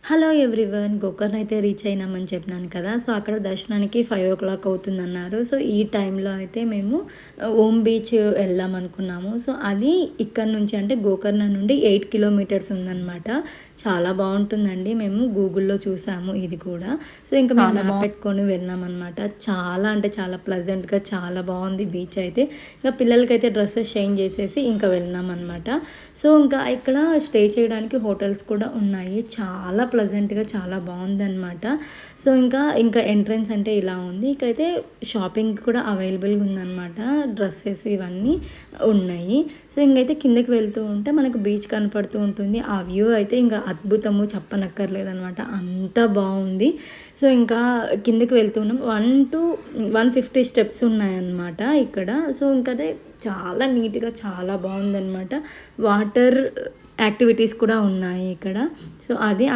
Hello everyone, Gokarna అయితే reach అయినామని చెప్పినాను కదా. సో అక్కడ దర్శనానికి 5 o'clock అవుతుందన్నారు. సో ఈ టైంలో అయితే మేము ఓమ్ బీచ్ వెళ్దాం అనుకున్నాము. సో అది ఇక్కడ నుంచి అంటే గోకర్ణ నుండి 8 కిలోమీటర్స్ ఉందన్నమాట. చాలా బాగుంటుందండి. మేము గూగుల్లో చూసాము ఇది కూడా. సో ఇంకా మేము మ్యాప్ పెట్టుకొని వెళ్ళామన్నమాట. చాలా అంటే చాలా ప్లెజెంట్గా చాలా బాగుంది బీచ్ అయితే. ఇంకా పిల్లలకైతే డ్రెస్సెస్ చేంజ్ చేసేసి ఇంకా వెళ్ళాం అనమాట. సో ఇంకా ఇక్కడ స్టే చేయడానికి హోటల్స్ కూడా ఉన్నాయి. చాలా ప్లెజెంట్గా చాలా బాగుందన్నమాట. సో ఇంకా ఎంట్రన్స్ అంటే ఇలా ఉంది. ఇక్కడైతే షాపింగ్ కూడా అవైలబుల్గా ఉందన్నమాట. డ్రెస్సెస్ ఇవన్నీ ఉన్నాయి. సో ఇంకైతే కిందకి వెళ్తూ ఉంటే మనకు బీచ్ కనపడుతూ ఉంటుంది. ఆ వ్యూ అయితే ఇంకా అద్భుతము, చెప్పనక్కర్లేదనమాట. అంత బాగుంది. సో ఇంకా కిందకి వెళ్తున్నాం. 150 స్టెప్స్ ఉన్నాయన్నమాట ఇక్కడ. సో ఇంకదే చాలా నీట్గా చాలా బాగుందన్నమాట. వాటర్ యాక్టివిటీస్ కూడా ఉన్నాయి ఇక్కడ. సో అది